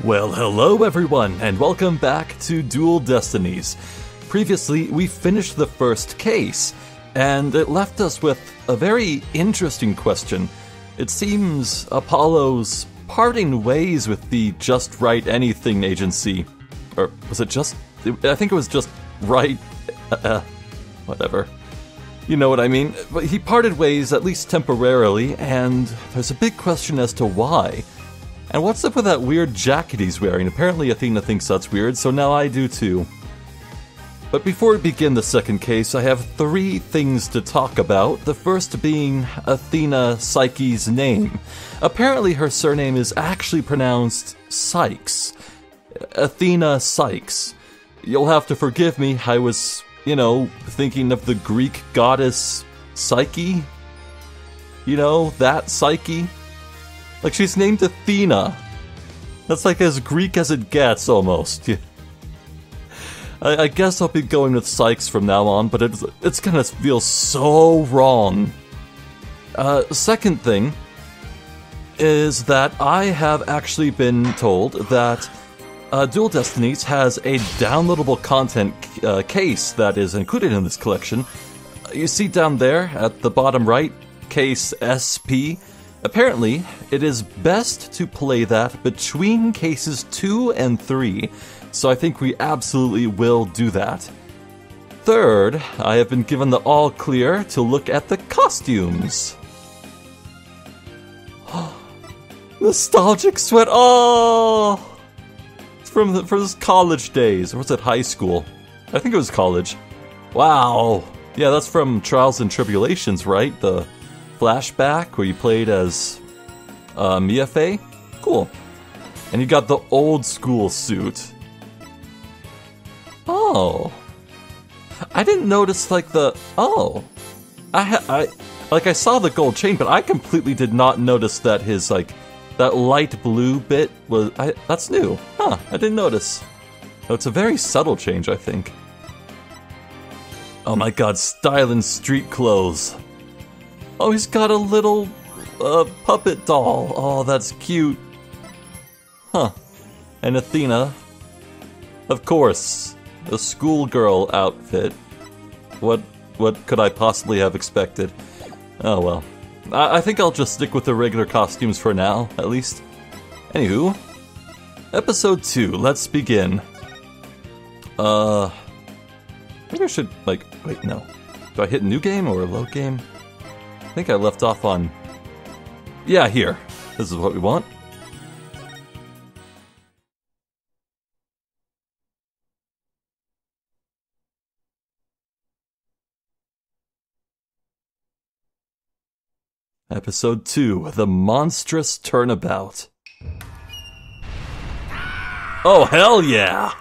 Well, hello everyone, and welcome back to Dual Destinies. Previously, we finished the first case, and it left us with a very interesting question. It seems Apollo's parting ways with the Just Write Anything agency. Or was it just... I think it was just right... whatever. You know what I mean? But he parted ways, at least temporarily, and there's a big question as to why. And what's up with that weird jacket he's wearing? Apparently Athena thinks that's weird, so now I do too. But before we begin the second case, I have 3 things to talk about. The first being Athena Psyche's name. Apparently her surname is actually pronounced Sykes. Athena Sykes. You'll have to forgive me, I was, thinking of the Greek goddess Psyche. That Psyche. Like, she's named Athena. That's like as Greek as it gets, almost. I guess I'll be going with Sykes from now on, but it's gonna feel so wrong. Second thing is that I have actually been told that Dual Destinies has a downloadable content case that is included in this collection. You see down there at the bottom right, case SP. Apparently, it is best to play that between cases 2 and 3, so I think we absolutely will do that. Third, I have been given the all clear to look at the costumes. Nostalgic sweat, oh! It's from his college days, or was it high school? I think it was college. Wow! Yeah, that's from Trials and Tribulations, right? The flashback where you played as Mia Fey? Cool. And you got the old school suit. Oh. I didn't notice I saw the gold chain, but I completely did not notice that his that light blue bit was that's new. Huh, I didn't notice. Oh, it's a very subtle change, I think. Oh my god, styling street clothes. Oh, he's got a little puppet doll. Oh, that's cute. Huh. And Athena. Of course. A schoolgirl outfit. What could I possibly have expected? Oh well. I think I'll just stick with the regular costumes for now, at least. Anywho. Episode 2, let's begin. I think I should, wait, no. Do I hit new game or load game? I think I left off on... Yeah, here. This is what we want. Episode 2, The Monstrous Turnabout. Oh, hell yeah!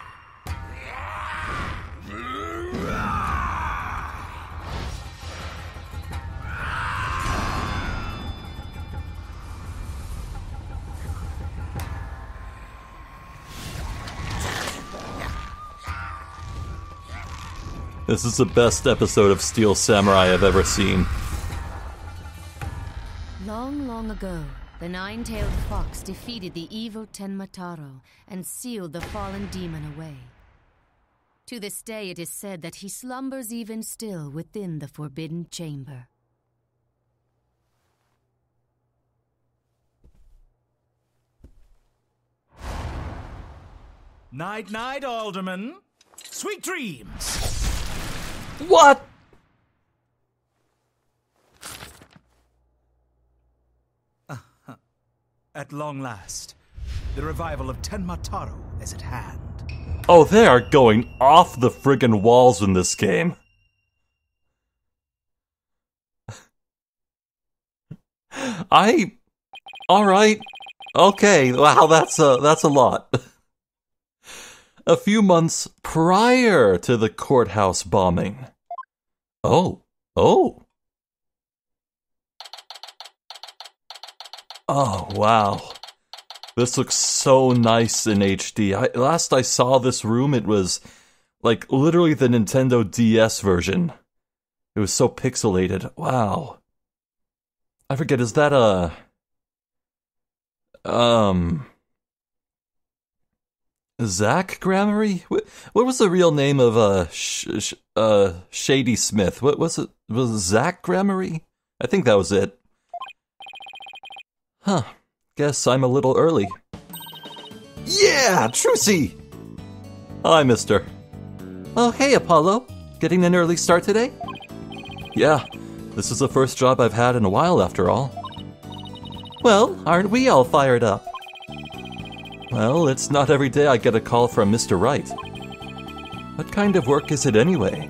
This is the best episode of Steel Samurai I've ever seen. Long, long ago, the nine-tailed fox defeated the evil Tenmataro and sealed the fallen demon away. To this day, it is said that he slumbers even still within the forbidden chamber. Night-night, Alderman. Sweet dreams. What? At long last, the revival of Tenmataro is at hand. Oh, they are going off the friggin' walls in this game. Alright. Okay, wow, that's a lot. A few months prior to the courthouse bombing. Oh. Oh, wow. This looks so nice in HD. Last I saw this room, it was like literally the Nintendo DS version. It was so pixelated. Wow. I forget, is that a... Zach Grammary? What was the real name of Shady Smith? What was it? Was it Zach Grammary? I think that was it. Huh. Guess I'm a little early. Yeah, Trucy! Hi, mister. Oh, hey, Apollo. Getting an early start today? Yeah, this is the first job I've had in a while, after all. Well, aren't we all fired up? Well, it's not every day I get a call from Mr. Wright. What kind of work is it anyway?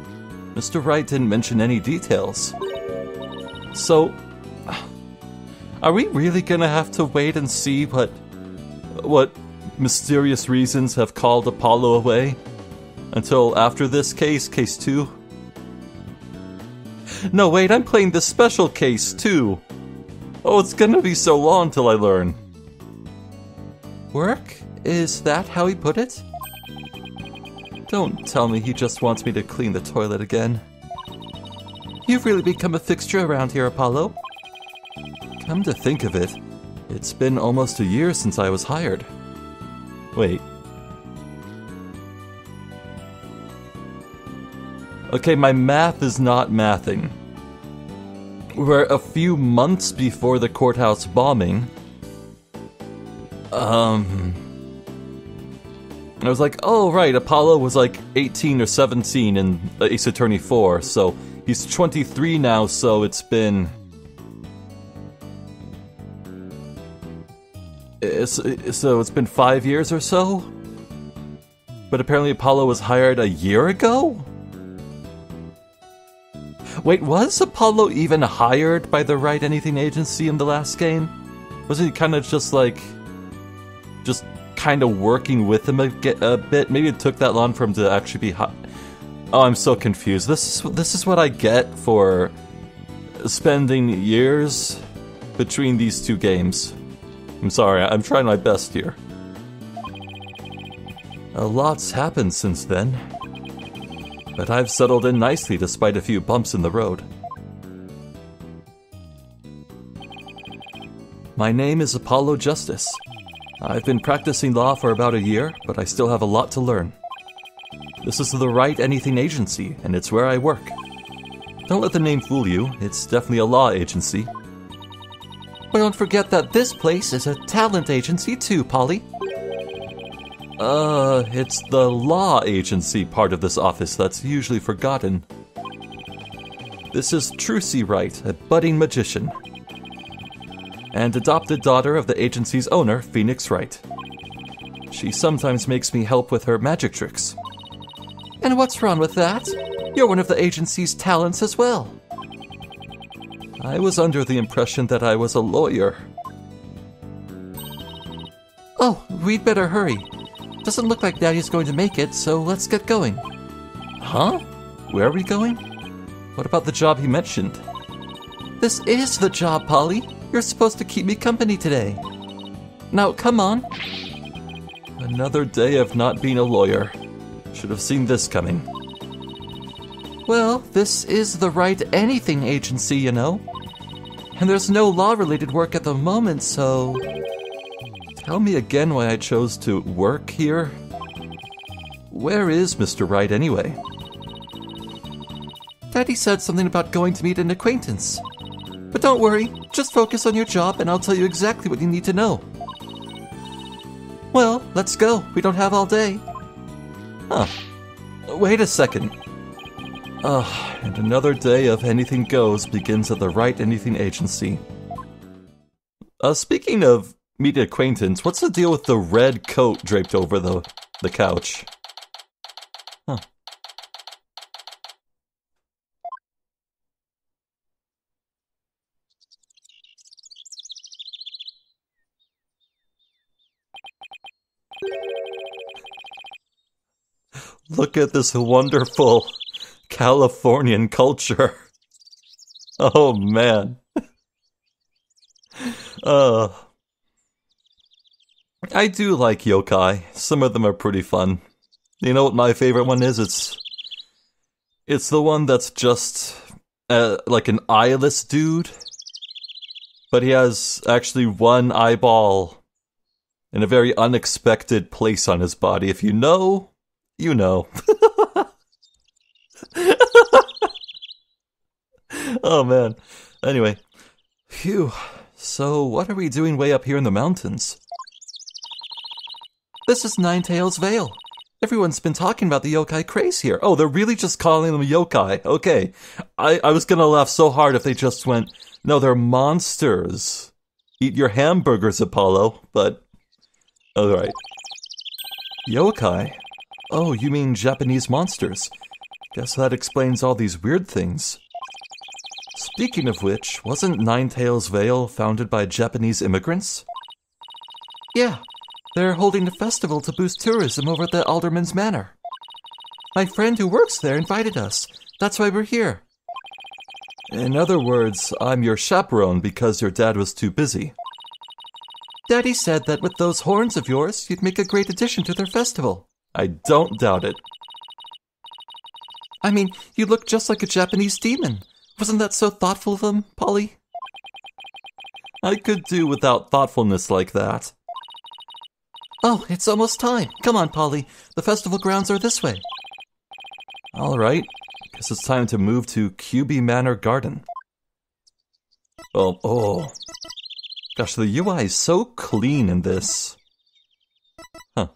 Mr. Wright didn't mention any details. So, are we really gonna have to wait and see what mysterious reasons have called Apollo away? Until after this case, case 2? No, wait, I'm playing the special case, too. Oh, it's gonna be so long till I learn. Work? Is that how he put it? Don't tell me he just wants me to clean the toilet again. You've really become a fixture around here, Apollo. Come to think of it, it's been almost a year since I was hired. Wait. Okay, my math is not mathing. We're a few months before the courthouse bombing. I was like, oh right, Apollo was like 18 or 17 in Ace Attorney 4, so he's 23 now, so it's been... So it's been 5 years or so? But apparently Apollo was hired a year ago? Wait, was Apollo even hired by the Write Anything agency in the last game? Was he kind of just like... just kind of working with him a bit? Maybe it took that long for him to actually be hired. Oh, I'm so confused. This is what I get for spending years between these two games. I'm sorry, I'm trying my best here. A lot's happened since then. But I've settled in nicely despite a few bumps in the road. My name is Apollo Justice. I've been practicing law for about a year, but I still have a lot to learn. This is the Write Anything agency, and it's where I work. Don't let the name fool you, it's definitely a law agency. But don't forget that this place is a talent agency too, Polly. It's the law agency part of this office that's usually forgotten. This is Trucy Wright, a budding magician, and adopted daughter of the agency's owner, Phoenix Wright. She sometimes makes me help with her magic tricks. And what's wrong with that? You're one of the agency's talents as well. I was under the impression that I was a lawyer. Oh, we'd better hurry. Doesn't look like Daddy's going to make it, so let's get going. Huh? Where are we going? What about the job he mentioned? This is the job, Polly. You're supposed to keep me company today. Now, come on. Another day of not being a lawyer. Should have seen this coming. Well, this is the Write Anything agency, you know. And there's no law-related work at the moment, so... Tell me again why I chose to work here? Where is Mr. Wright anyway? Daddy said something about going to meet an acquaintance. But don't worry, just focus on your job and I'll tell you exactly what you need to know. Well, let's go. We don't have all day. Huh. Wait a second. And another day of anything goes begins at the Write Anything agency. Speaking of meet an acquaintance, what's the deal with the red coat draped over the couch? Huh. Look at this wonderful Californian culture. Oh man. I do like yokai. Some of them are pretty fun. You know what my favorite one is? It's the one that's just like an eyeless dude, but he has actually one eyeball in a very unexpected place on his body. If you know, you know. Oh man. Anyway. Phew. So, what are we doing way up here in the mountains? This is Ninetails Vale. Everyone's been talking about the yokai craze here. Oh, they're really just calling them yokai. Okay. I was gonna laugh so hard if they just went, no, they're monsters. Eat your hamburgers, Apollo. But, alright. Yokai? Oh, you mean Japanese monsters. Guess that explains all these weird things. Speaking of which, wasn't Ninetails Vale founded by Japanese immigrants? Yeah, they're holding a festival to boost tourism over at the Alderman's Manor. My friend who works there invited us. That's why we're here. In other words, I'm your chaperone because your dad was too busy. Daddy said that with those horns of yours, you'd make a great addition to their festival. I don't doubt it. I mean, you look just like a Japanese demon. Wasn't that so thoughtful of them, Polly? I could do without thoughtfulness like that. Oh, it's almost time. Come on, Polly. The festival grounds are this way. All right. Guess it's time to move to QB Manor Garden. Oh. Gosh, the UI is so clean in this. Huh.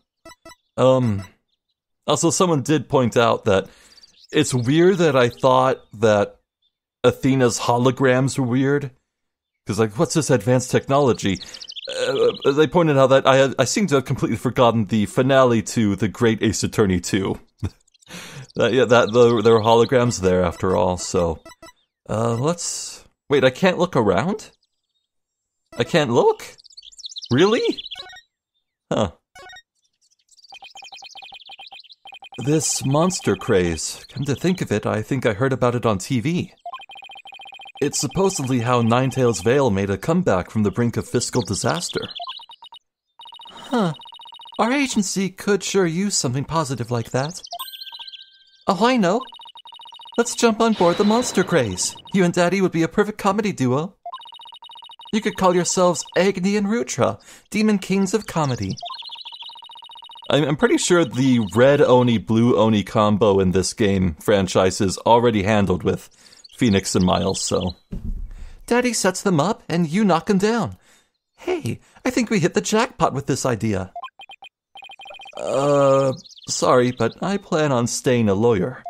Also, someone did point out that it's weird that I thought that Athena's holograms were weird. Because, like, what's this advanced technology? They pointed out that I seem to have completely forgotten the finale to The Great Ace Attorney 2. There were holograms there after all, so... let's... Wait, I can't look around? I can't look? Really? Huh. This monster craze, come to think of it, I think I heard about it on TV. It's supposedly how Ninetails Vale made a comeback from the brink of fiscal disaster. Huh. Our agency could sure use something positive like that. Oh, I know. Let's jump on board the monster craze. You and Daddy would be a perfect comedy duo. You could call yourselves Agni and Rutra, Demon Kings of Comedy. I'm pretty sure the red Oni, blue Oni combo in this game franchise is already handled with Phoenix and Miles, so... Daddy sets them up, and you knock them down. Hey, I think we hit the jackpot with this idea. Sorry, but I plan on staying a lawyer.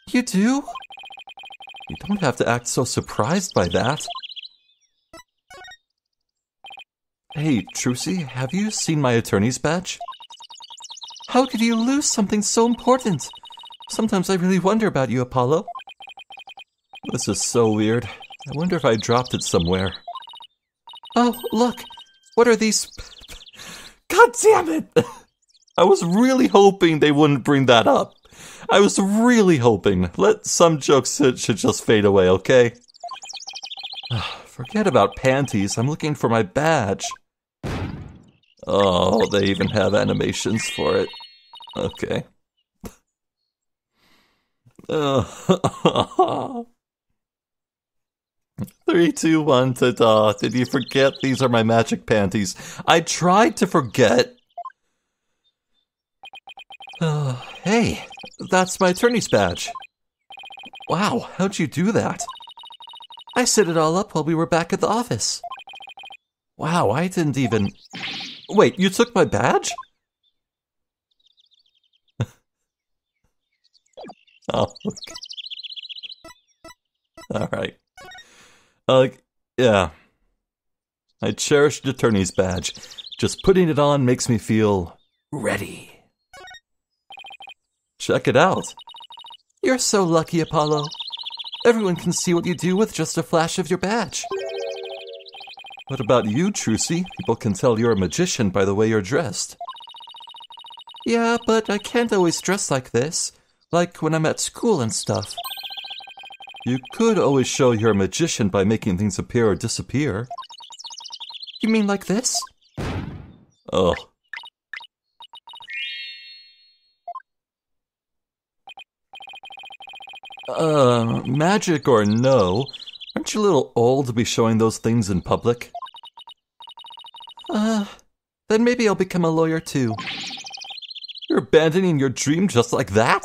You do? You don't have to act so surprised by that. Hey, Trucy, have you seen my attorney's badge? How could you lose something so important? Sometimes I really wonder about you, Apollo. This is so weird. I wonder if I dropped it somewhere. Oh, look! What are these... God damn it! I was really hoping they wouldn't bring that up. I was really hoping. Let some jokes should just fade away, okay? Forget about panties. I'm looking for my badge. Oh, they even have animations for it. Okay. 3, 2, 1, ta-da. Did you forget these are my magic panties? I tried to forget. Hey, that's my attorney's badge. Wow, how'd you do that? I set it all up while we were back at the office. Wow, I didn't even... Wait, you took my badge? Oh, okay. Alright. Yeah. I cherish the attorney's badge. Just putting it on makes me feel ready. Check it out. You're so lucky, Apollo. Everyone can see what you do with just a flash of your badge. What about you, Trucy? People can tell you're a magician by the way you're dressed. Yeah, but I can't always dress like this. Like when I'm at school and stuff. You could always show you're a magician by making things appear or disappear. You mean like this? Oh. Magic or no, aren't you a little old to be showing those things in public? Then maybe I'll become a lawyer too. You're abandoning your dream just like that?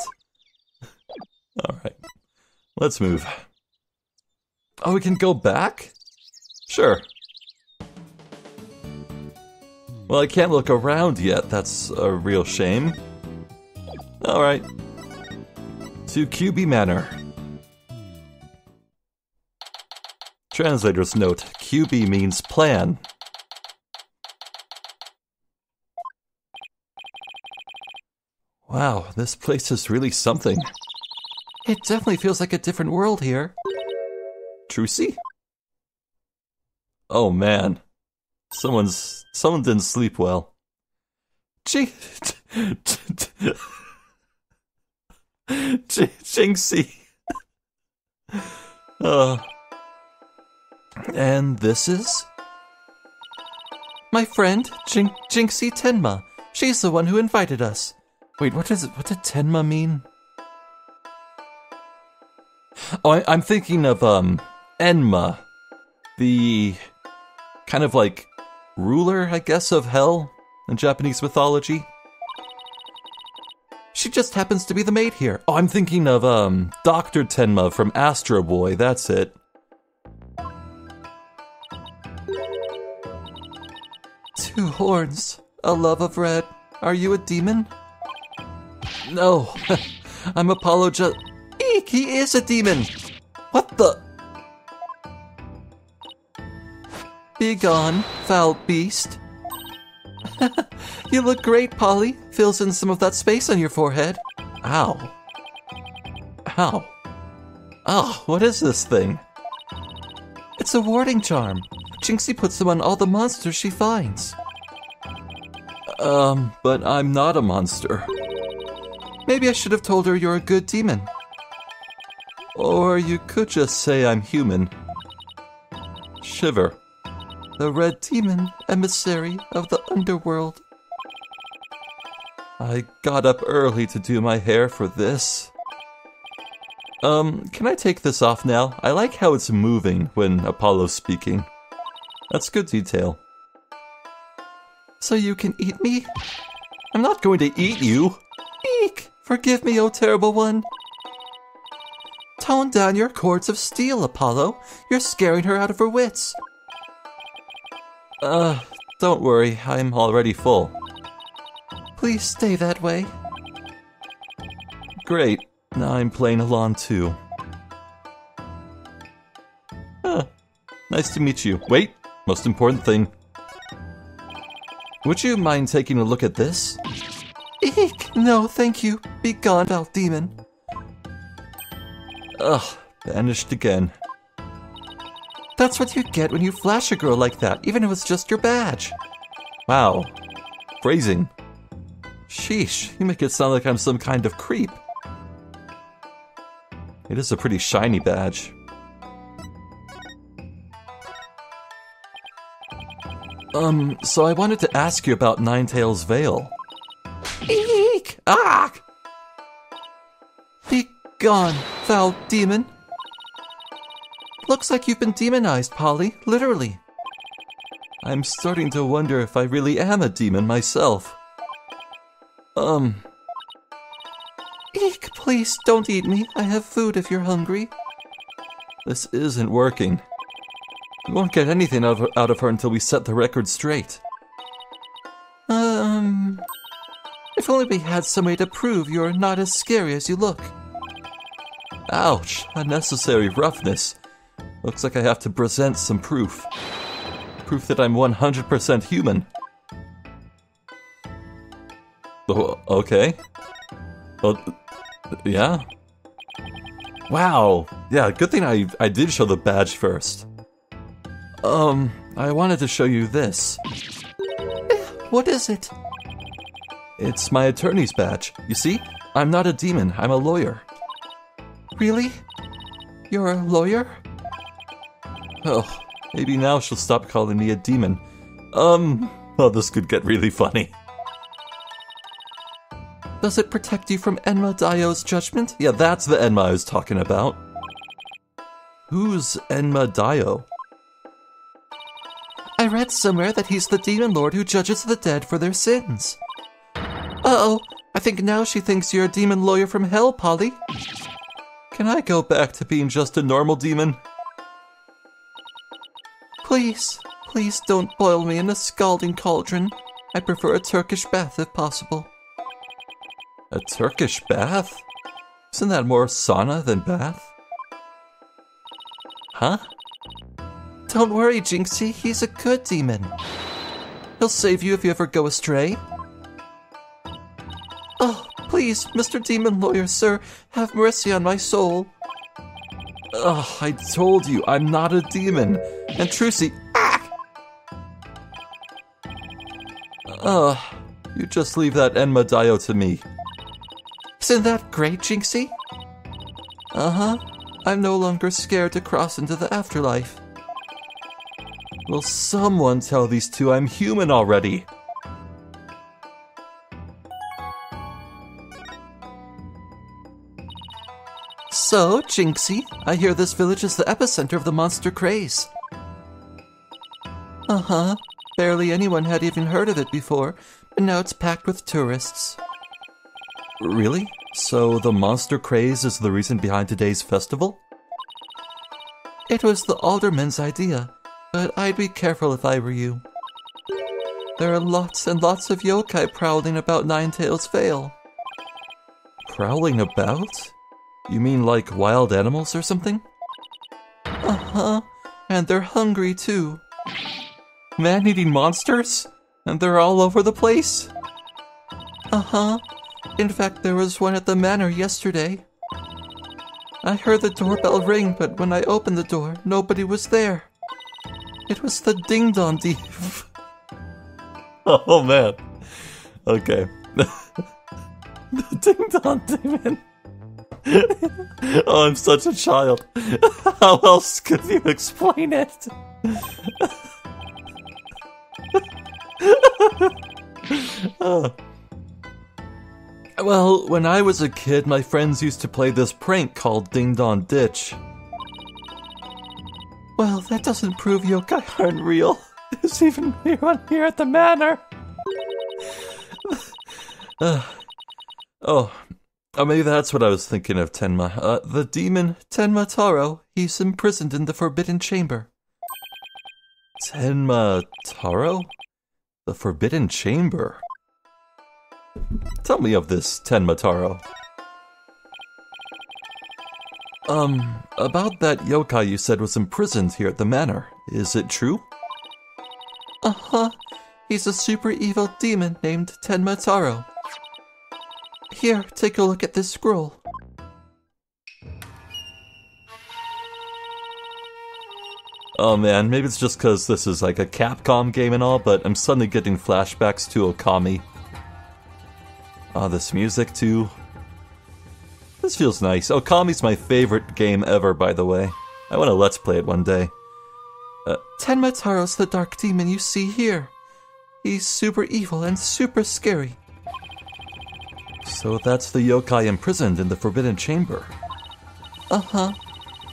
Alright, let's move. Oh, we can go back? Sure. Well, I can't look around yet, that's a real shame. Alright. To QB Manor. Translator's note, QB means plan. Wow, this place is really something. It definitely feels like a different world here. Trucy? Oh man. Someone didn't sleep well. Jinxie. And this is? My friend, Jinxie Tenma. She's the one who invited us. Wait, what did Tenma mean? Oh, I'm thinking of, Enma. The kind of like ruler, I guess, of hell in Japanese mythology. She just happens to be the maid here. Oh, I'm thinking of, Dr. Tenma from Astro Boy, that's it. Two horns, a love of red. Are you a demon? No, I'm Apollo Eek, he is a demon! What the? Be gone, foul beast. You look great, Polly. Fills in some of that space on your forehead. Ow. Ow. Oh, what is this thing? It's a warding charm. Jinxie puts them on all the monsters she finds. But I'm not a monster. Maybe I should have told her you're a good demon. Or you could just say I'm human. Shiver. The red demon, emissary of the underworld. I got up early to do my hair for this. Can I take this off now? I like how it's moving when Apollo's speaking. That's good detail. So you can eat me? I'm not going to eat you. Eek! Forgive me, oh terrible one. Tone down your cords of steel, Apollo. You're scaring her out of her wits. Don't worry, I'm already full. Please stay that way. Great, now I'm playing along too. Nice to meet you. Wait, most important thing. Would you mind taking a look at this? Eek! No, thank you. Be gone, foul demon. Ugh, vanished again. That's what you get when you flash a girl like that, even if it's just your badge. Wow. Phrasing. Sheesh, you make it sound like I'm some kind of creep. It is a pretty shiny badge. So I wanted to ask you about Ninetales Veil. Eek! Ah! Be gone, foul demon. Looks like you've been demonized, Polly. Literally. I'm starting to wonder if I really am a demon myself. Eek, please don't eat me. I have food if you're hungry. This isn't working. We won't get anything out of her until we set the record straight. If only we had some way to prove you're not as scary as you look. Ouch, unnecessary roughness. Looks like I have to present some proof. Proof that I'm 100% human. Oh, okay. Well, yeah. Wow. Yeah, good thing I did show the badge first. I wanted to show you this. What is it? It's my attorney's badge. You see? I'm not a demon, I'm a lawyer. Really? You're a lawyer? Oh, maybe now she'll stop calling me a demon. Oh, this could get really funny. Does it protect you from Enma Daio's judgment? Yeah, that's the Enma I was talking about. I read somewhere that he's the demon lord who judges the dead for their sins. Uh-oh, I think now she thinks you're a demon lawyer from hell, Polly. Can I go back to being just a normal demon? Please don't boil me in a scalding cauldron. I prefer a Turkish bath if possible. A Turkish bath? Isn't that more sauna than bath? Huh? Don't worry, Jinxie, he's a good demon. He'll save you if you ever go astray. Oh, please, Mr. Demon Lawyer, sir, have mercy on my soul. Ugh, I told you, I'm not a demon. And Trucy... you just leave that Enmadayo to me. Isn't that great, Jinxie? Uh-huh. I'm no longer scared to cross into the afterlife. Will someone tell these two I'm human already? So, Jinxie, I hear this village is the epicenter of the monster craze. Uh-huh. Barely anyone had even heard of it before, but now it's packed with tourists. Really? So the monster craze is the reason behind today's festival? It was the alderman's idea, but I'd be careful if I were you. There are lots and lots of yokai prowling about Ninetails Vale. Prowling about? You mean like wild animals or something? Uh-huh, and they're hungry too. Man-eating monsters? And they're all over the place? Uh-huh. In fact, there was one at the manor yesterday. I heard the doorbell ring, but when I opened the door, nobody was there. It was the ding-dong thief. Oh, man. Okay. The ding-dong demon. Oh, I'm such a child. How else could you explain it? Well, when I was a kid, my friends used to play this prank called Ding Dong Ditch. Well, that doesn't prove yokai aren't real. There's even one here at the manor. Maybe that's what I was thinking of, Tenma. The demon Tenma Taro, he's imprisoned in the Forbidden Chamber. Tenma Taro? The Forbidden Chamber? Tell me of this, Tenma Taro. About that yokai you said was imprisoned here at the manor. Is it true? Uh-huh. He's a super evil demon named Tenma Taro. Here, take a look at this scroll. Oh man, maybe it's just because this is like a Capcom game and all, but I'm suddenly getting flashbacks to Okami. This music too. This feels nice. Okami's my favorite game ever, by the way. I want to let's play it one day. Tenma Taro's the dark demon you see here. He's super evil and super scary. So that's the yokai imprisoned in the Forbidden Chamber. Uh-huh.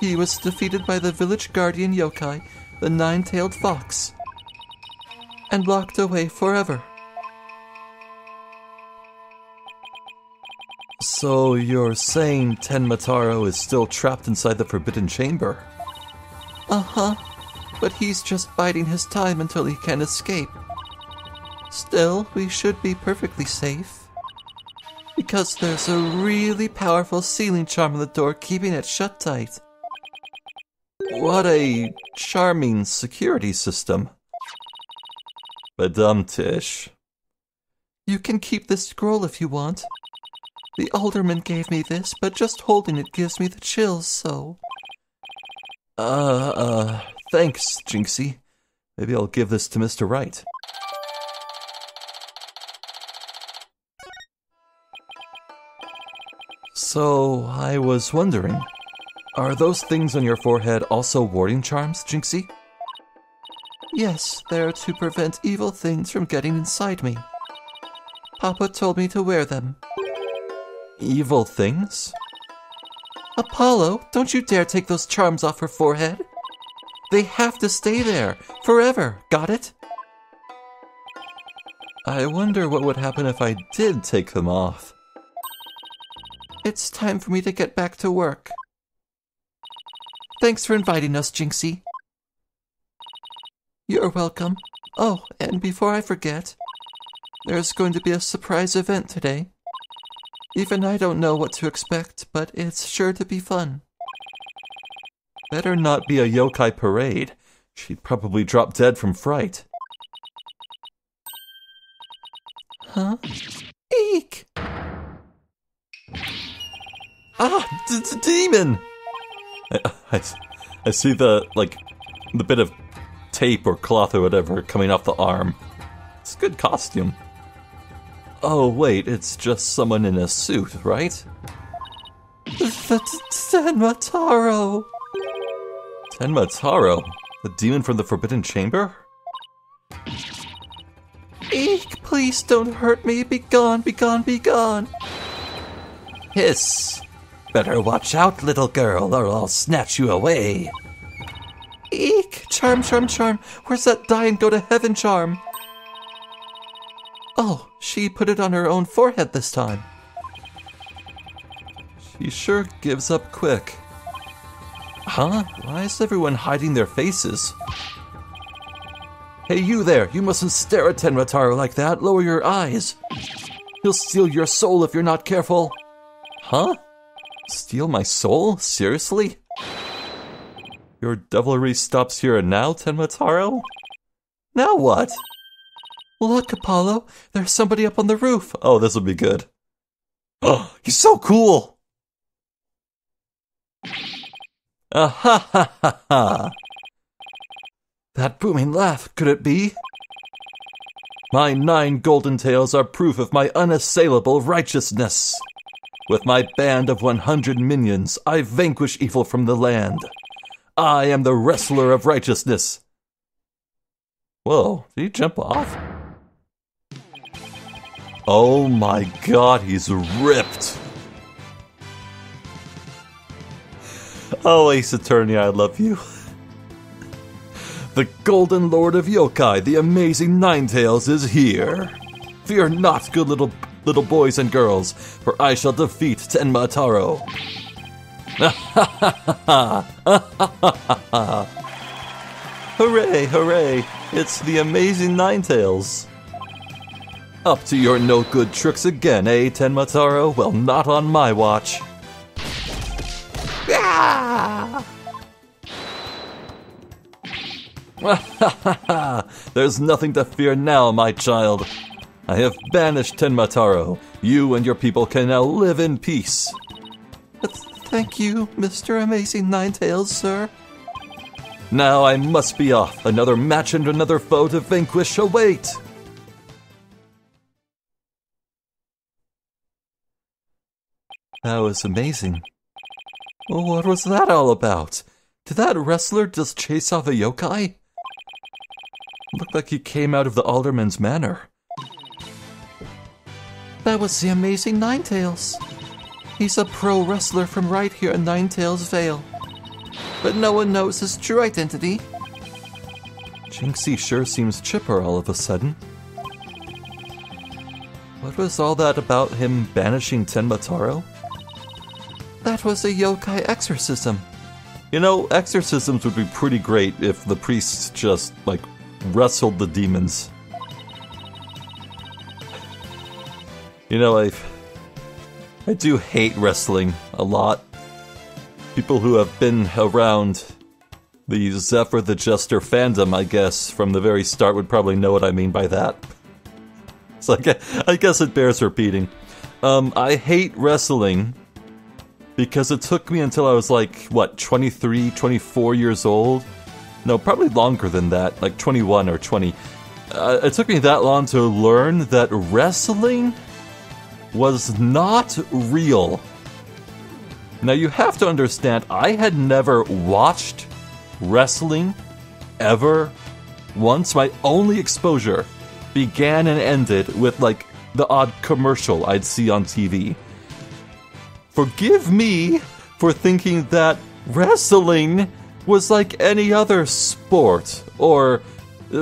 He was defeated by the village guardian yokai, the nine-tailed fox, and locked away forever. So you're saying Tenma Taro is still trapped inside the Forbidden Chamber? Uh-huh. But he's just biding his time until he can escape. Still, we should be perfectly safe. Because there's a really powerful sealing charm on the door keeping it shut tight. What a charming security system. Badum-tish. You can keep this scroll if you want. The alderman gave me this, but just holding it gives me the chills, so... Thanks, Jinxie. Maybe I'll give this to Mr. Wright. So, I was wondering, are those things on your forehead also warding charms, Jinxie? Yes, they're to prevent evil things from getting inside me. Papa told me to wear them. Evil things? Apollo, don't you dare take those charms off her forehead. They have to stay there, forever, got it? I wonder what would happen if I did take them off. It's time for me to get back to work. Thanks for inviting us, Jinxie. You're welcome. Oh, and before I forget, there's going to be a surprise event today. Even I don't know what to expect, but it's sure to be fun. Better not be a yokai parade. She'd probably drop dead from fright. Huh? Eek! Ah! Demon! I see the bit of tape or cloth or whatever coming off the arm. It's a good costume. Oh, wait, it's just someone in a suit, right? Tenmataro! Tenmataro? The demon from the Forbidden Chamber? Eek, please don't hurt me. Be gone, be gone, be gone. Hiss. Better watch out, little girl, or I'll snatch you away. Eek! Charm, charm, charm. Where's that die and go to heaven charm? Oh, she put it on her own forehead this time. She sure gives up quick. Huh? Why is everyone hiding their faces? Hey, you there! You mustn't stare at Tenmataro like that. Lower your eyes. He'll steal your soul if you're not careful. Huh? Steal my soul? Seriously? Your devilry stops here and now, Tenmataro? Now what? Look, Apollo, there's somebody up on the roof. Oh, this'll be good. Oh, he's so cool! Ah ha ha ha ha! That booming laugh, could it be? My 9 golden tails are proof of my unassailable righteousness. With my band of 100 minions, I vanquish evil from the land. I am the wrestler of righteousness. Whoa, did he jump off? Oh my god, he's ripped. Oh, Ace Attorney, I love you. The Golden Lord of Yokai, the amazing Ninetales, is here. Fear not, good little boys and girls, for I shall defeat Tenmataro. Hooray, hooray! It's the amazing Ninetales. Up to your no-good tricks again, eh, Tenmataro? Well, not on my watch. Ah! There's nothing to fear now, my child. I have banished Tenmataro. You and your people can now live in peace. Thank you, Mr. Amazing Ninetales, sir. Now I must be off. Another match and another foe to vanquish await. That was amazing. What was that all about? Did that wrestler just chase off a yokai? Looked like he came out of the Alderman's Manor. That was the amazing Ninetales. He's a pro wrestler from right here in Ninetales Vale. But no one knows his true identity. Jinxie sure seems chipper all of a sudden. What was all that about him banishing Tenmataro? That was a yokai exorcism. You know, exorcisms would be pretty great if the priests just, wrestled the demons. You know, I do hate wrestling a lot. People who have been around the Zephyr the Jester fandom, I guess, from the very start would probably know what I mean by that. So I guess it bears repeating. I hate wrestling because it took me until I was 23, 24 years old? No, probably longer than that, 21 or 20. It took me that long to learn that wrestling was not real. Now you have to understand, I had never watched wrestling ever once. My only exposure began and ended with the odd commercial I'd see on TV. Forgive me for thinking that wrestling was like any other sport or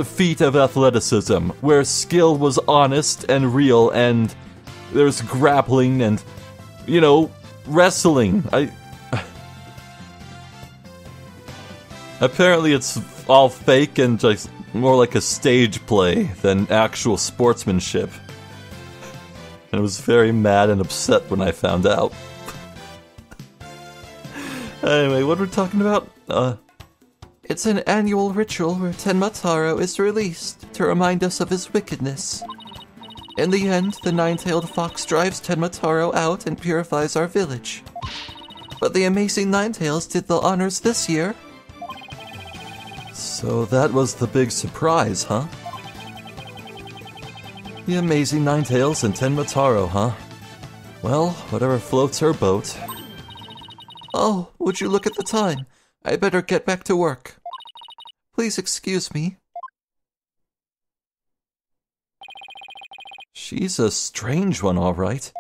feat of athleticism, where skill was honest and real, and there's grappling and, wrestling. Apparently it's all fake and just more like a stage play than actual sportsmanship. And I was very mad and upset when I found out. Anyway, what we're talking about? It's an annual ritual where Tenmataro is released to remind us of his wickedness. In the end, the nine-tailed fox drives Tenmataro out and purifies our village. But the amazing Ninetails did the honors this year. So that was the big surprise, huh? The amazing Ninetails and Tenmataro, huh? Well, whatever floats her boat. Oh, would you look at the time? I better get back to work. Please excuse me. She's a strange one, all right.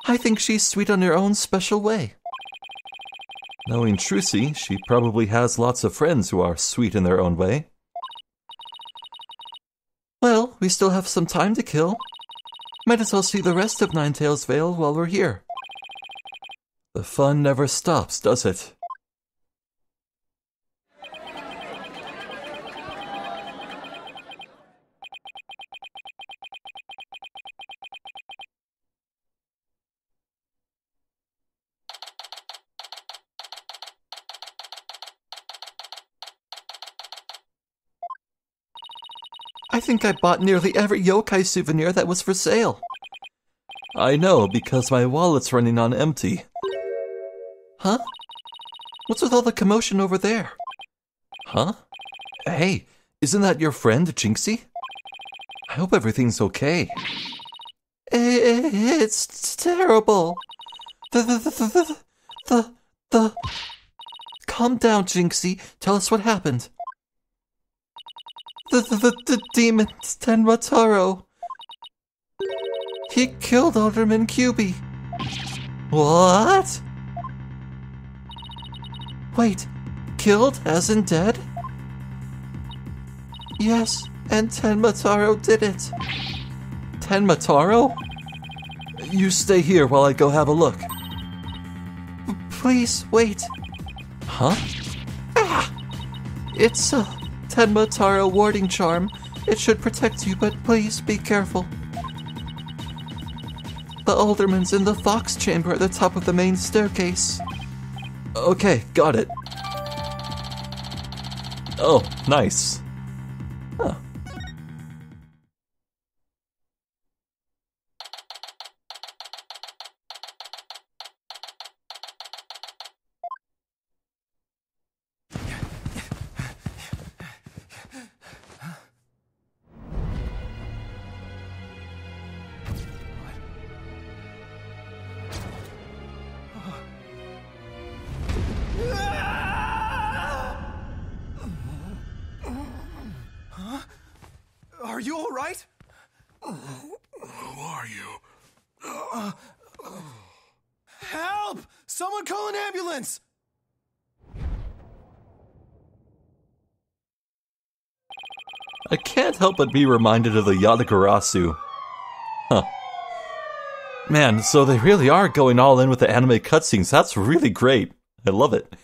I think she's sweet on her own special way. Knowing Trucy, she probably has lots of friends who are sweet in their own way. Well, we still have some time to kill. Might as well see the rest of Ninetails Vale while we're here. The fun never stops, does it? I think I bought nearly every yokai souvenir that was for sale. I know, because my wallet's running on empty. Huh? What's with all the commotion over there? Huh? Hey, isn't that your friend, Jinxie? I hope everything's okay. It's terrible. The... Calm down, Jinxie. Tell us what happened. The demon, Tenmataro. He killed Alderman QB. What? Wait, killed as in dead? Yes, and Tenmataro did it. Tenmataro? You stay here while I go have a look. Please, wait. Huh? Ah! It's a Tenmataro warding charm. It should protect you, but please be careful. The alderman's in the fox chamber at the top of the main staircase. Okay, got it. Oh, nice. Huh. Are you all right? Who are you? Help! Someone call an ambulance! I can't help but be reminded of the Yatagarasu. Huh. Man, so they really are going all in with the anime cutscenes. That's really great. I love it.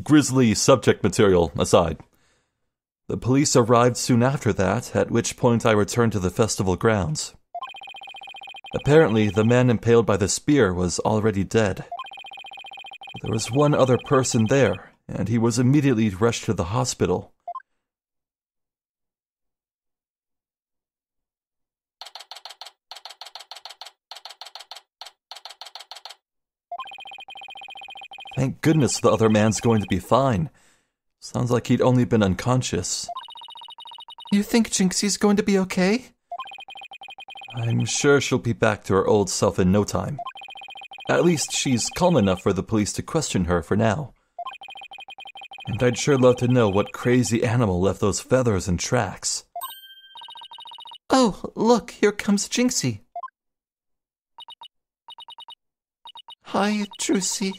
Grisly subject material aside. The police arrived soon after that, at which point I returned to the festival grounds. Apparently, the man impaled by the spear was already dead. There was one other person there, and he was immediately rushed to the hospital. Thank goodness the other man's going to be fine. Sounds like he'd only been unconscious. You think Jinxie's going to be okay? I'm sure she'll be back to her old self in no time. At least she's calm enough for the police to question her for now. And I'd sure love to know what crazy animal left those feathers and tracks. Oh, look, here comes Jinxie. Hi, Trucy.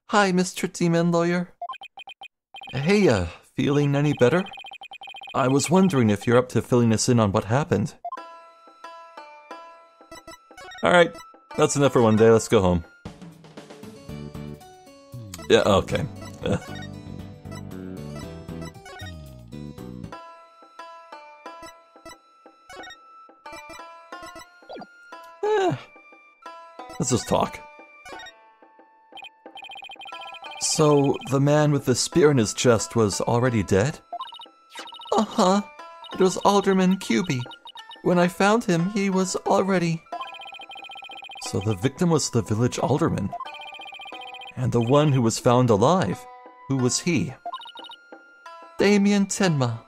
Hi, Mr. Demon Lawyer. Hey, feeling any better? I was wondering if you're up to filling us in on what happened. Alright, that's enough for one day, let's go home. Yeah, okay. Let's just talk. So, the man with the spear in his chest was already dead? Uh-huh. It was Alderman Cuby. When I found him, he was already... So the victim was the village alderman. And the one who was found alive, who was he? Damien Tenma.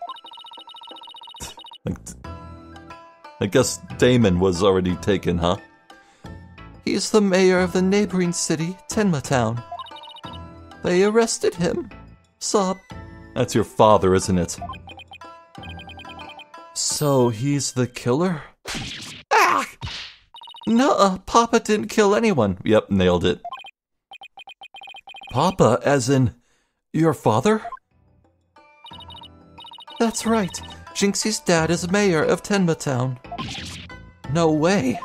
I guess Damon was already taken, huh? He's the mayor of the neighboring city, Tenma Town. They arrested him. Sob. That's your father, isn't it? So he's the killer? Ah! Nuh-uh, Papa didn't kill anyone. Yep, nailed it. Papa, as in your father? That's right. Jinxie's dad is mayor of Tenma Town. No way.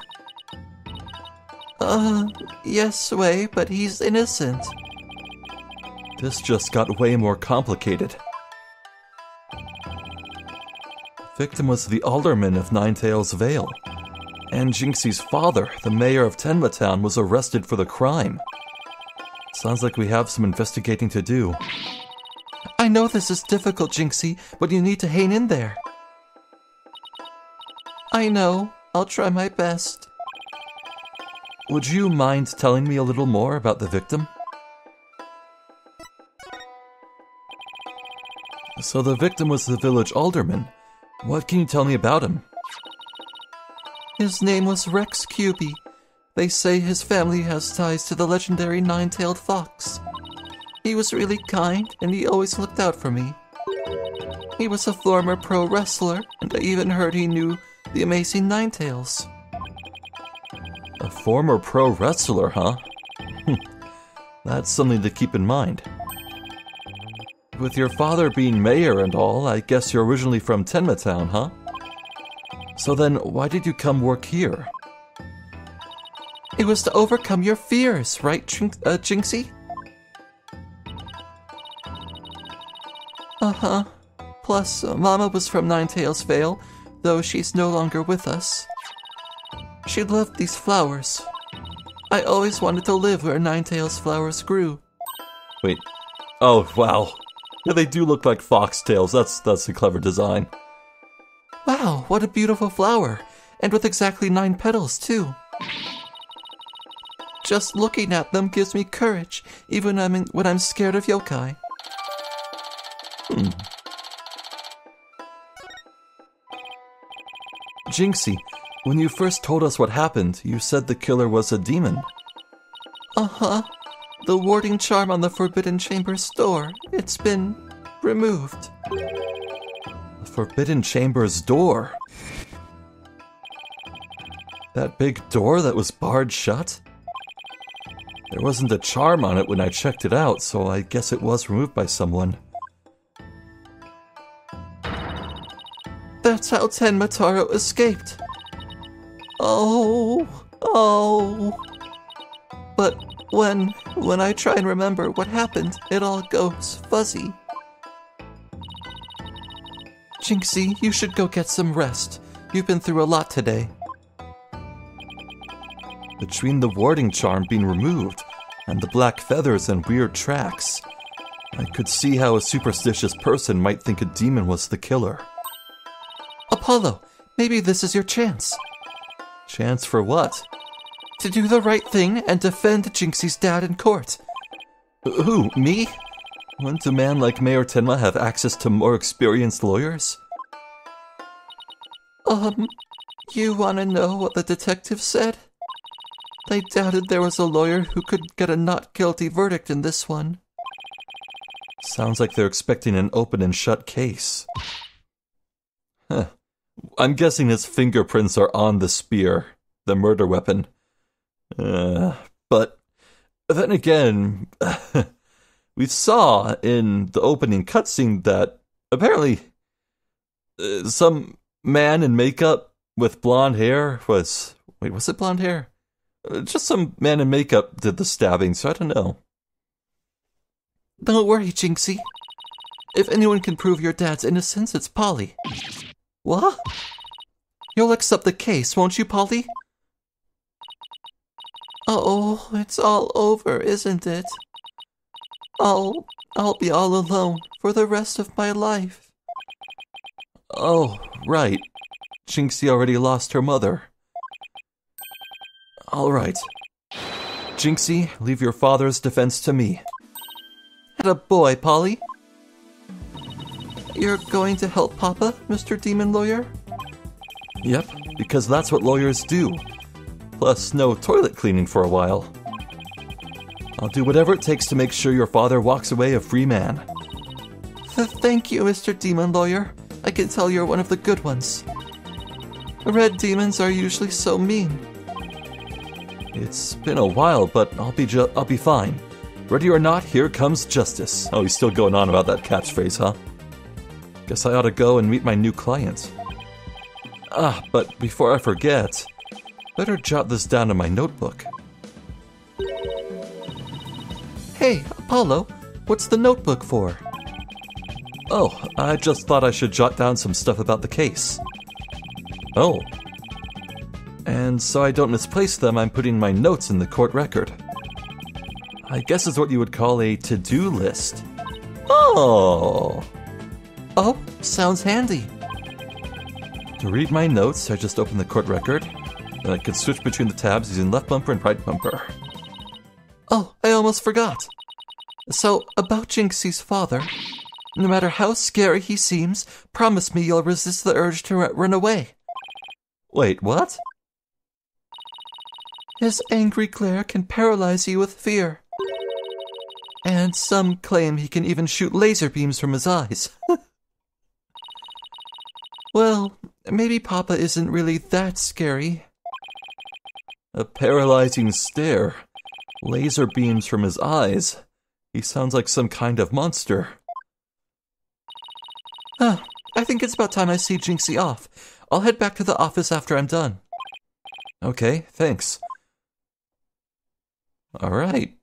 Yes way, but he's innocent. This just got way more complicated. The victim was the alderman of Ninetails Vale, and Jinxie's father, the mayor of Tenma Town, was arrested for the crime. Sounds like we have some investigating to do. I know this is difficult, Jinxie, but you need to hang in there. I know. I'll try my best. Would you mind telling me a little more about the victim? So the victim was the village alderman. What can you tell me about him? His name was Rex Cuby. They say his family has ties to the legendary nine-tailed fox. He was really kind, and he always looked out for me. He was a former pro wrestler, and I even heard he knew the amazing Ninetails. A former pro wrestler, huh? That's something to keep in mind. With your father being mayor and all, I guess you're originally from Tenma Town, huh? So then, why did you come work here? It was to overcome your fears, right, Jinxie? Uh-huh. Plus, Mama was from Ninetails Vale, though she's no longer with us. She loved these flowers. I always wanted to live where Ninetails flowers grew. Wait. Oh, wow. Yeah, they do look like foxtails. That's a clever design. Wow, what a beautiful flower. And with exactly 9 petals, too. Just looking at them gives me courage, even when I'm scared of yokai. Jinxie, when you first told us what happened, you said the killer was a demon. Uh-huh. The warding charm on the Forbidden Chamber's door. It's been removed. The Forbidden Chamber's door? That big door that was barred shut? There wasn't a charm on it when I checked it out, so I guess it was removed by someone. That's how Tenma Taro escaped. Oh. But when I try and remember what happened, it all goes fuzzy. Jinxie, you should go get some rest. You've been through a lot today. Between the warding charm being removed and the black feathers and weird tracks, I could see how a superstitious person might think a demon was the killer. Apollo, maybe this is your chance. Chance for what? To do the right thing and defend Jinxie's dad in court. Who, me? Wouldn't a man like Mayor Tenma have access to more experienced lawyers? You wanna know what the detective said? They doubted there was a lawyer who could get a not guilty verdict in this one. Sounds like they're expecting an open and shut case. Huh. I'm guessing his fingerprints are on the spear, the murder weapon. But then again, we saw in the opening cutscene that apparently some man in makeup with blonde hair was... Wait, was it blonde hair? Just some man in makeup did the stabbing, so I don't know. Don't worry, Jinxie. If anyone can prove your dad's innocence, it's Polly. What? You'll accept the case, won't you, Polly? Oh, it's all over, isn't it? I'll be all alone for the rest of my life. Oh, right. Jinxie already lost her mother. All right. Jinxie, leave your father's defense to me. Attaboy, Polly. You're going to help Papa, Mr. Demon Lawyer? Yep, because that's what lawyers do. Plus, no toilet cleaning for a while. I'll do whatever it takes to make sure your father walks away a free man. Thank you, Mr. Demon Lawyer. I can tell you're one of the good ones. Red demons are usually so mean. It's been a while, but I'll be fine. Ready or not, here comes justice. Oh, he's still going on about that catchphrase, huh? Guess I ought to go and meet my new client. But before I forget, better jot this down in my notebook. Hey, Apollo, what's the notebook for? Oh, I just thought I should jot down some stuff about the case. Oh. And so I don't misplace them, I'm putting my notes in the court record. I guess it's what you would call a to-do list. Oh! Oh, sounds handy. To read my notes, I just open the court record, and I can switch between the tabs using left bumper and right bumper. Oh, I almost forgot. So, about Jinxie's father, no matter how scary he seems, promise me you'll resist the urge to run away. Wait, what? His angry glare can paralyze you with fear. And some claim he can even shoot laser beams from his eyes. Well, maybe Papa isn't really that scary. A paralyzing stare. Laser beams from his eyes. He sounds like some kind of monster. I think it's about time I see Jinxie off. I'll head back to the office after I'm done. Okay, thanks. Alright.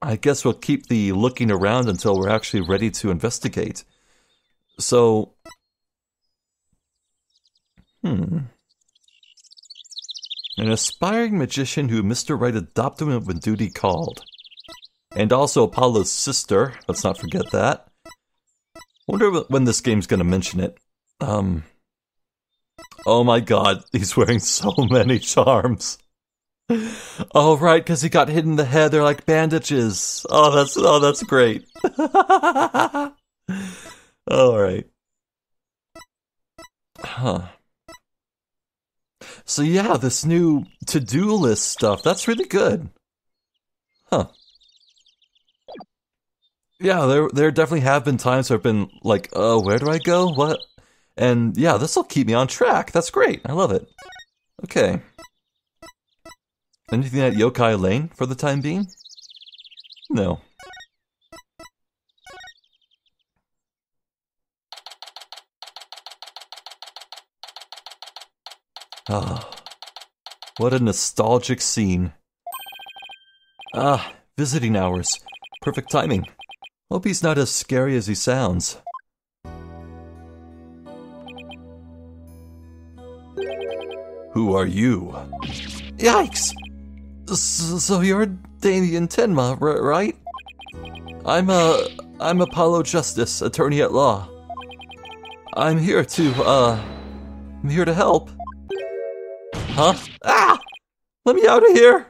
I guess we'll keep the looking around until we're actually ready to investigate. So... An aspiring magician who Mr. Right adopted when duty called. And also Apollo's sister, let's not forget that. Wonder when this game's gonna mention it. Oh my god, he's wearing so many charms. Oh right, because he got hit in the head, they're like bandages. Oh, that's great. Alright. Huh. So yeah, this new to-do list stuff, that's really good. Huh. Yeah, there definitely have been times where I've been like, oh, where do I go? What? And yeah, this will keep me on track. That's great. I love it. Okay. Anything at Yokai Lane for the time being? No. Ah, what a nostalgic scene. Ah, visiting hours. Perfect timing. Hope he's not as scary as he sounds. Who are you? Yikes! So you're Damien Tenma, right? I'm Apollo Justice, attorney at law. I'm here to help. Huh? Ah! Let me out of here!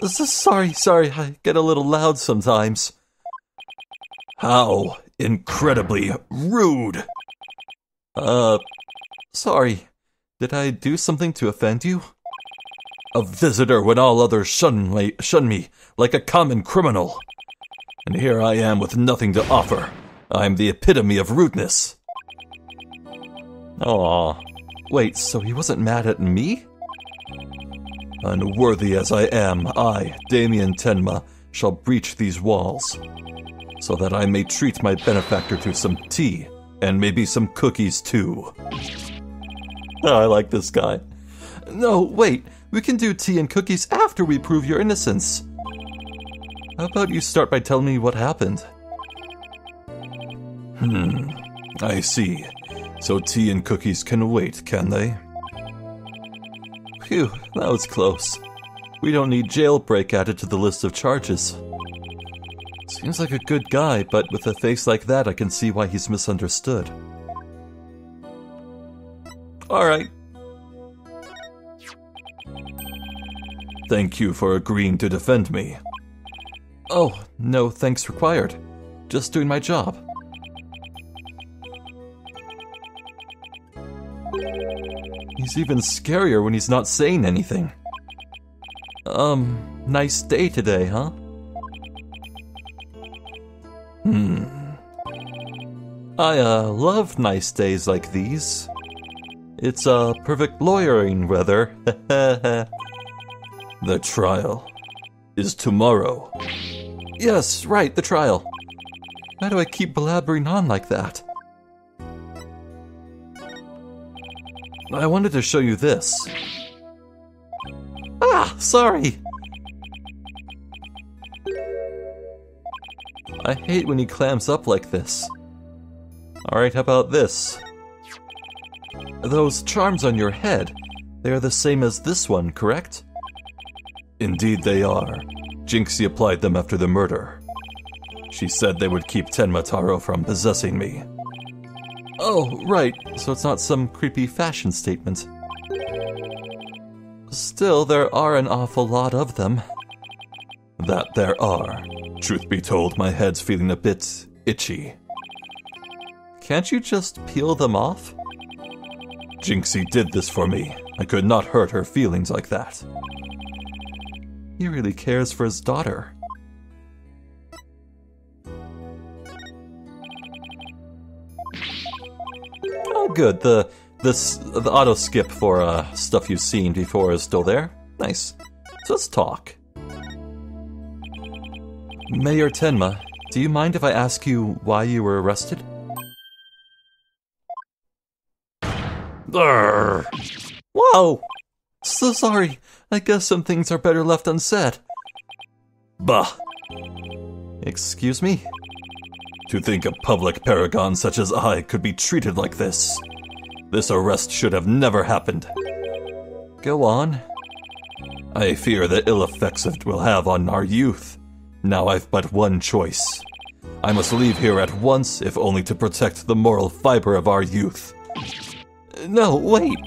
Sorry, I get a little loud sometimes. How incredibly rude! Sorry. Did I do something to offend you? A visitor when all others shun me like a common criminal. And here I am with nothing to offer. I'm the epitome of rudeness. Aw. Wait, so he wasn't mad at me? Unworthy as I am, I, Damien Tenma, shall breach these walls. so that I may treat my benefactor to some tea, and maybe some cookies too. Oh, I like this guy. No, wait, we can do tea and cookies after we prove your innocence. How about you start by telling me what happened? I see. So tea and cookies can wait, can they? Phew, that was close. We don't need jailbreak added to the list of charges. Seems like a good guy, but with a face like that, I can see why he's misunderstood. Alright. Thank you for agreeing to defend me. Oh, no thanks required. Just doing my job. He's even scarier when he's not saying anything. Nice day today, huh? I, love nice days like these. It's, perfect lawyering weather. The trial is tomorrow. Yes, right, the trial. Why do I keep blabbering on like that? I wanted to show you this. Ah, sorry. I hate when he clams up like this. Alright, how about this? Those charms on your head, they are the same as this one, correct? Indeed they are. Jinxie applied them after the murder. She said they would keep Tenmataro from possessing me. Oh, right, so it's not some creepy fashion statement. Still, there are an awful lot of them. That there are. Truth be told, my head's feeling a bit itchy. Can't you just peel them off? Jinxie did this for me. I could not hurt her feelings like that. He really cares for his daughter. Oh, good. The auto skip for stuff you've seen before is still there. Nice. So let's talk. Mayor Tenma, do you mind if I ask you why you were arrested? Urgh. Whoa! So sorry. I guess some things are better left unsaid. Bah! Excuse me? To think a public paragon such as I could be treated like this. This arrest should have never happened. Go on. I fear the ill effects it will have on our youth. Now I've but one choice. I must leave here at once, if only to protect the moral fiber of our youth. No, wait!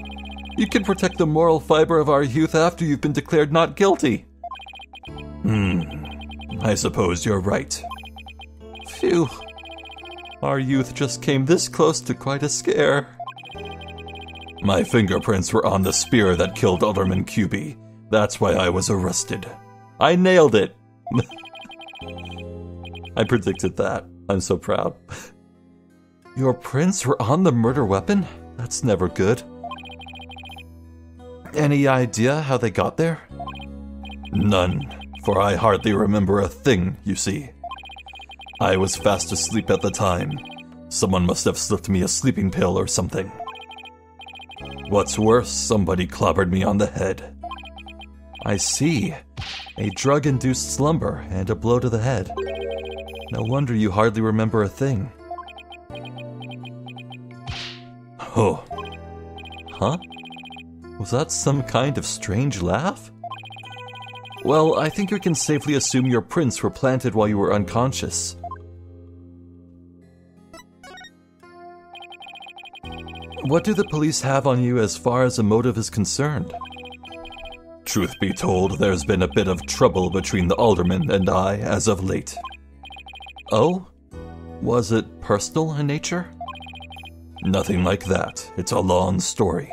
You can protect the moral fiber of our youth after you've been declared not guilty. I suppose you're right. Phew. Our youth just came this close to quite a scare. My fingerprints were on the spear that killed Alderman Cuby. That's why I was arrested. I nailed it! I predicted that. I'm so proud. Your prints were on the murder weapon? That's never good. Any idea how they got there? None, for I hardly remember a thing, you see. I was fast asleep at the time. Someone must have slipped me a sleeping pill or something. What's worse, somebody clobbered me on the head. I see. A drug-induced slumber and a blow to the head. No wonder you hardly remember a thing. Oh. Huh? Was that some kind of strange laugh? Well, I think we can safely assume your prints were planted while you were unconscious. What do the police have on you as far as a motive is concerned? Truth be told, there's been a bit of trouble between the alderman and I as of late. Oh? Was it personal in nature? Nothing like that. It's a long story.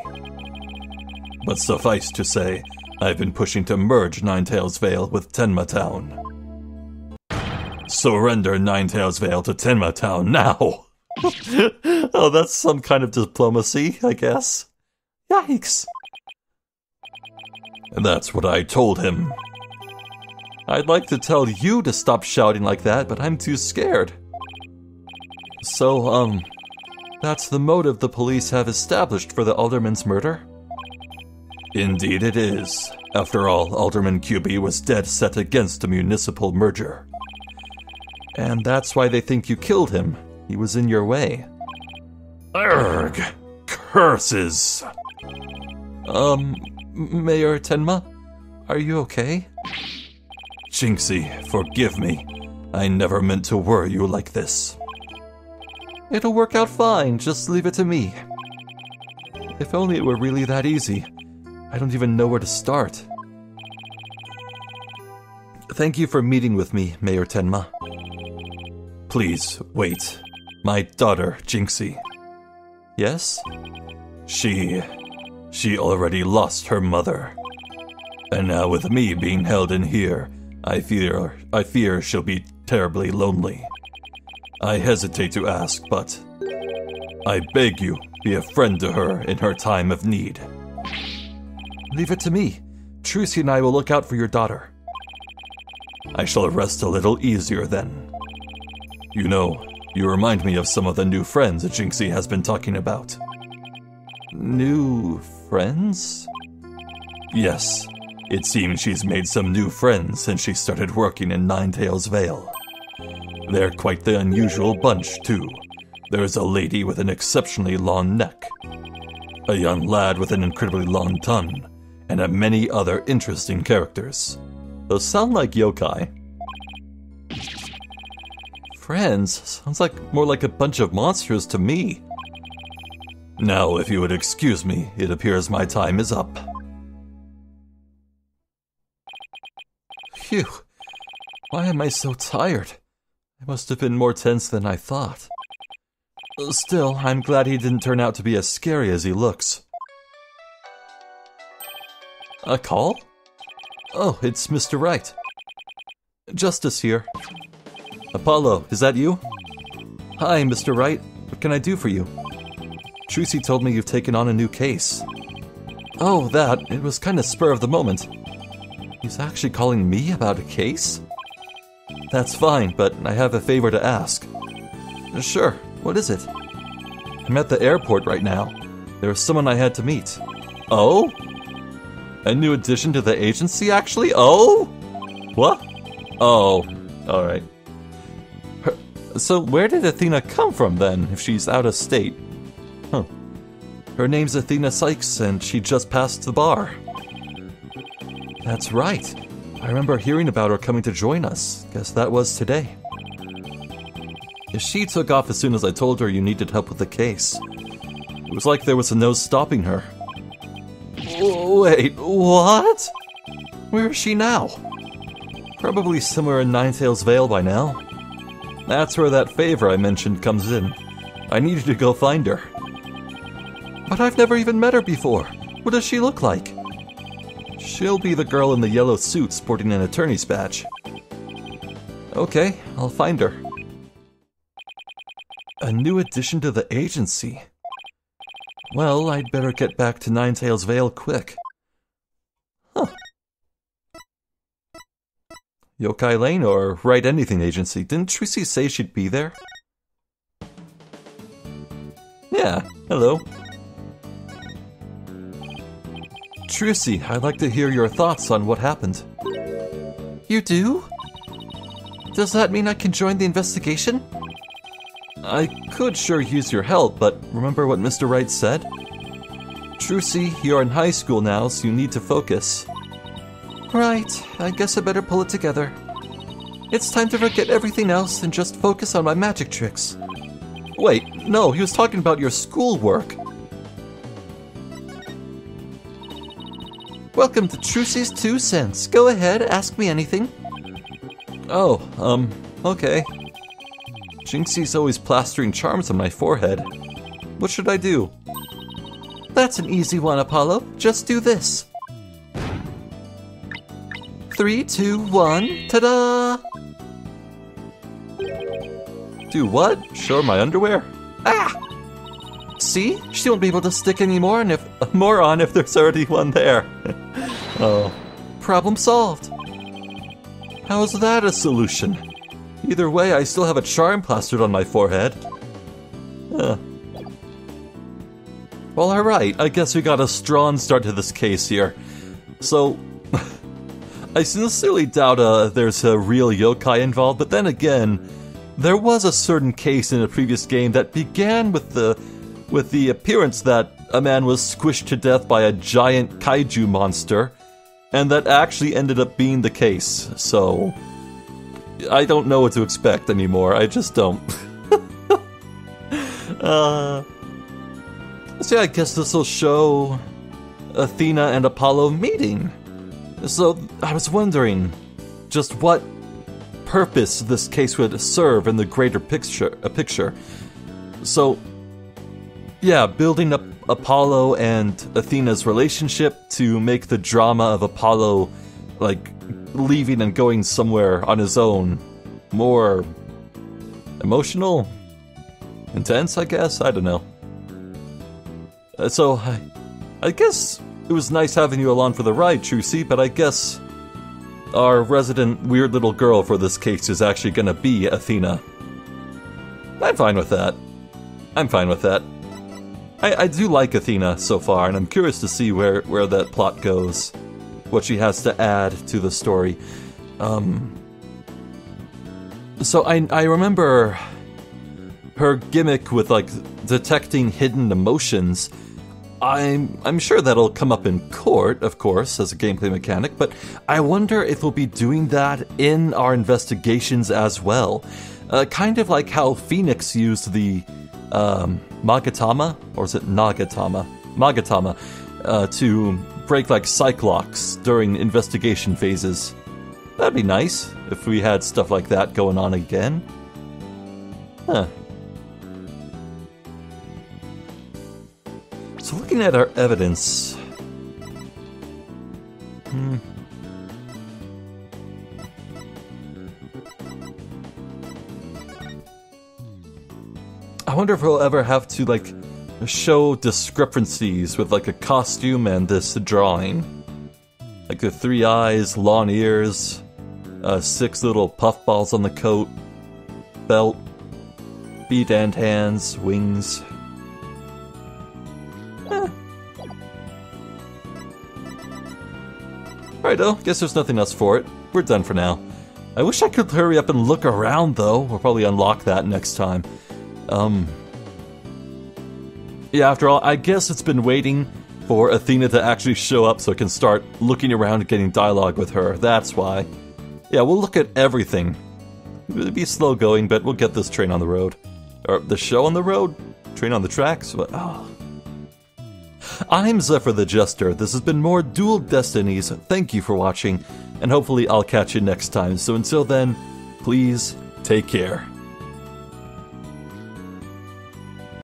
But suffice to say, I've been pushing to merge Ninetails Vale with Tenma Town. Surrender Ninetails Vale to Tenma Town now! Oh, that's some kind of diplomacy, I guess. Yikes! That's what I told him. I'd like to tell you to stop shouting like that, but I'm too scared. So, that's the motive the police have established for the Alderman's murder? Indeed it is. After all, Alderman QB was dead set against a municipal merger. And that's why they think you killed him. He was in your way. Urgh! Curses! Mayor Tenma? Are you okay? Jinxie, forgive me. I never meant to worry you like this. It'll work out fine, just leave it to me. If only it were really that easy. I don't even know where to start. Thank you for meeting with me, Mayor Tenma. Please, wait. My daughter, Jinxie. Yes? She already lost her mother. And now with me being held in here, I fear she'll be terribly lonely. I hesitate to ask, but I beg you, be a friend to her in her time of need. Leave it to me. Trucy and I will look out for your daughter. I shall rest a little easier then. You know, you remind me of some of the new friends that Jinxie has been talking about. New friends? Yes, it seems she's made some new friends since she started working in Ninetails Vale. They're quite the unusual bunch, too. There's a lady with an exceptionally long neck, a young lad with an incredibly long tongue, and many other interesting characters. Those sound like yokai. Friends? Sounds more like a bunch of monsters to me. Now, if you would excuse me, it appears my time is up. Phew. Why am I so tired? I must have been more tense than I thought. Still, I'm glad he didn't turn out to be as scary as he looks. A call? Oh, it's Mr. Wright. Justice here. Apollo, is that you? Hi, Mr. Wright. What can I do for you? Trucy told me you've taken on a new case. Oh, that. It was kind of spur of the moment. He's actually calling me about a case? That's fine, but I have a favor to ask. Sure, what is it? I'm at the airport right now. There's someone I had to meet. Oh? A new addition to the agency, actually? Oh? What? Oh, alright. So where did Athena come from then, if she's out of state? Huh. Her name's Athena Sykes, and she just passed the bar. That's right. I remember hearing about her coming to join us. Guess that was today. She took off as soon as I told her you needed help with the case. It was like there was no stopping her. Wait, what? Where is she now? Probably somewhere in Ninetails Vale by now. That's where that favor I mentioned comes in. I need you to go find her. But I've never even met her before. What does she look like? She'll be the girl in the yellow suit sporting an attorney's badge. Okay, I'll find her. A new addition to the agency. Well, I'd better get back to Ninetails Vale quick. Huh. Yokai Lane or Write Anything Agency. Didn't Trucy say she'd be there? Yeah, hello. Trucy, I'd like to hear your thoughts on what happened. You do? Does that mean I can join the investigation? I could sure use your help, but remember what Mr. Wright said? Trucy, you're in high school now, so you need to focus. Right, I guess I better pull it together. It's time to forget everything else and just focus on my magic tricks. Wait, no, he was talking about your schoolwork. Welcome to Trucy's 2 cents. Go ahead, ask me anything. Oh, okay. Jinxie's always plastering charms on my forehead. What should I do? That's an easy one, Apollo. Just do this. 3, 2, 1, ta-da! Do what? Show her my underwear? Ah! See? She won't be able to stick any more on if there's already one there. Oh. Problem solved. How's that a solution? Either way, I still have a charm plastered on my forehead. Well, alright, I guess we got a strong start to this case here. So, I sincerely doubt there's a real yokai involved, but then again, there was a certain case in a previous game that began with the appearance that a man was squished to death by a giant kaiju monster, and that actually ended up being the case, so I don't know what to expect anymore, I just don't. So yeah, I guess this will show Athena and Apollo meeting. So I was wondering just what purpose this case would serve in the greater picture. So yeah, building up Apollo and Athena's relationship to make the drama of Apollo, like, leaving and going somewhere on his own more emotional? Intense, I guess? I don't know. So, I guess it was nice having you along for the ride, Trucy, but I guess our resident weird little girl for this case is actually gonna be Athena. I'm fine with that. I'm fine with that. I do like Athena so far, and I'm curious to see where that plot goes. What she has to add to the story. So I remember her gimmick with, like, detecting hidden emotions. I'm sure that'll come up in court, of course, as a gameplay mechanic, but I wonder if we'll be doing that in our investigations as well. Kind of like how Phoenix used the Magatama, or is it Nagatama? Magatama, to break, like, Cyclops during investigation phases. That'd be nice if we had stuff like that going on again. Huh. So looking at our evidence... I wonder if we'll ever have to, like, show discrepancies with, like, a costume and this drawing. Like the 3 eyes, long ears, 6 little puffballs on the coat, belt, feet and hands, wings. Righto, guess there's nothing else for it. We're done for now. I wish I could hurry up and look around, though. We'll probably unlock that next time. Yeah, after all, I guess it's been waiting for Athena to actually show up so I can start looking around and getting dialogue with her. That's why. Yeah, we'll look at everything. It'll be slow going, but we'll get this train on the road. Or the show on the road? Train on the tracks? But, oh. I'm Zephyr the Jester. This has been more Dual Destinies. Thank you for watching, and hopefully I'll catch you next time. So until then, please take care.